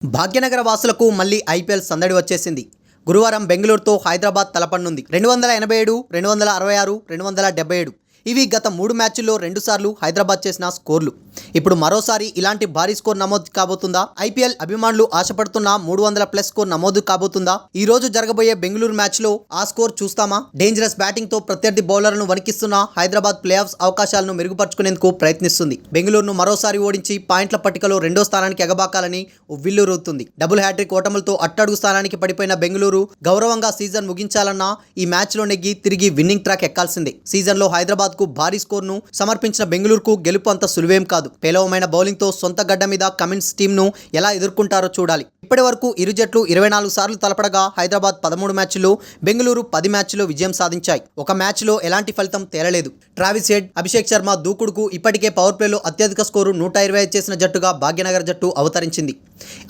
భాగ్యనగర వాసులకు మళ్ళీ ఐపీఎల్ సందడి వచ్చేసింది. గురువారం బెంగళూరుతో హైదరాబాద్ తలపడనుంది. 287, 266, 277 ఇవి గత 3 మ్యాచ్ల్లో 2 సార్లు హైదరాబాద్ చేసిన స్కోర్లు. ఇప్పుడు మరోసారి ఇలాంటి భారీ స్కోర్ నమోదు కాబోతుందా? ఐపీఎల్ అభిమానులు ఆశపడుతున్న 300+ స్కోర్ నమోదు కాబోతుందా? ఈ రోజు జరగబోయే బెంగళూరు మ్యాచ్లో ఆ స్కోర్ చూస్తామా? డేంజరస్ బ్యాటింగ్తో ప్రత్యర్థి బౌలర్లను వణికిస్తున్న హైదరాబాద్ ప్లే ఆఫ్స్ అవకాశాలను మెరుగుపరుచుకునేందుకు ప్రయత్నిస్తుంది. బెంగళూరును మరోసారి ఓడించి పాయింట్ల పట్టికలో 2వ స్థానానికి ఎగబాకాలని ఉవ్విళ్లూరుతుంది. డబుల్ హ్యాట్రిక్ ఓటములతో అట్టడుగు స్థానానికి పడిపోయిన బెంగళూరు గౌరవంగా సీజన్ ముగించాలన్నా ఈ మ్యాచ్లో నెగ్గి తిరిగి విన్నింగ్ ట్రాక్ ఎక్కాల్సిందే. సీజన్లో హైదరాబాద్ కు భారీ స్కోర్ను సమర్పించిన బెంగళూరుకు గెలుపు అంత సులువేం కాదు. పేలవమైన బౌలింగ్తో సొంత గడ్డ మీద కమిన్స్ టీంను ఎలా ఎదుర్కొంటారో చూడాలి. ఇప్పటి వరకు ఇరు జట్లు 24 సార్లు తలపడగా హైదరాబాద్ 13 మ్యాచ్ల్లో, బెంగళూరు 10 మ్యాచ్ల్లో విజయం సాధించాయి. ఒక మ్యాచ్లో ఎలాంటి ఫలితం తేలలేదు. ట్రావిస్ హెడ్, అభిషేక్ శర్మ దూకుడుకు ఇప్పటికే పవర్ ప్లేలో అత్యధిక స్కోరు 125 చేసిన జట్టుగా భాగ్యనగర్ జట్టు అవతరించింది.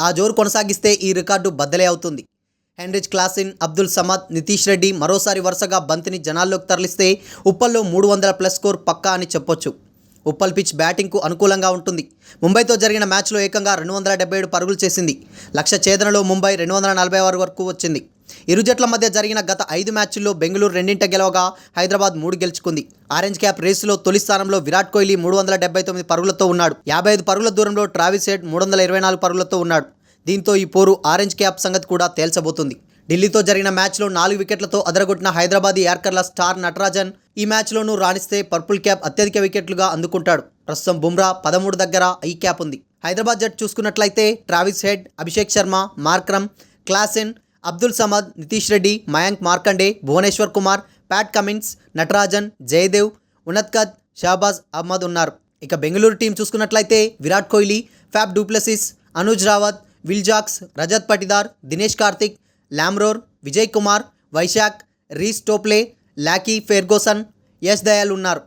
ఆ జోరు కొనసాగిస్తే ఈ రికార్డు బద్దలే అవుతుంది. హెన్రిచ్ క్లాసెన్, అబ్దుల్ సమద్, నితీష్ రెడ్డి మరోసారి వరుసగా బంతిని జనాల్లోకి తరలిస్తే ఉప్పల్లో 300+ స్కోర్ పక్కా అని చెప్పొచ్చు. ఉప్పల్ పిచ్ బ్యాటింగ్కు అనుకూలంగా ఉంటుంది. ముంబైతో జరిగిన మ్యాచ్లో ఏకంగా 277 పరుగులు చేసింది. లక్ష్య ఛేదనలో ముంబై 246 వరకు వచ్చింది. ఇరు జట్ల మధ్య జరిగిన గత 5 మ్యాచ్ల్లో బెంగళూరు 2 గెలవగా హైదరాబాద్ 3 గెలుచుకుంది. ఆరెంజ్ క్యాప్ రేసులో తొలి స్థానంలో విరాట్ కోహ్లీ 379 పరుగులతో ఉన్నాడు. 55 పరుగుల దూరంలో ట్రావిస్ హెడ్ 324 పరుగులతో ఉన్నాడు. దీంతో ఈ పోరు ఆరెంజ్ క్యాప్ సంగతి కూడా తేల్చబోతుంది. ఢిల్లీతో జరిగిన మ్యాచ్లో 4 వికెట్లతో అదరగొట్టిన హైదరాబాదీ యార్కర్ల స్టార్ నటరాజన్ ఈ మ్యాచ్లోనూ రాణిస్తే పర్పుల్ క్యాప్ అత్యధిక వికెట్లుగా అందుకుంటాడు. ప్రస్తుతం బుమ్రా 13 దగ్గర ఈ క్యాప్ ఉంది. హైదరాబాద్ జట్టు చూసుకున్నట్లయితే Travis Head, Abhishek Sharma, Markram, Klaasen, Abdul Samad, Nitish Reddy, Mayank Markande, Bhuvneshwar Kumar, Pat Cummins, Natarajan, Jaydev, Unadkat, Shahbaz Ahmed ఉన్నారు. ఇక బెంగళూరు టీం చూసుకున్నట్లయితే Virat Kohli, Faf du Plessis, Anuj Rawat, Will Jacks, Rajat Patidar, Dinesh Karthik, Lomror, Vijay Kumar, Vyshak, Reece Topley, Lockie Ferguson, Yash Dayal ఉన్నారు.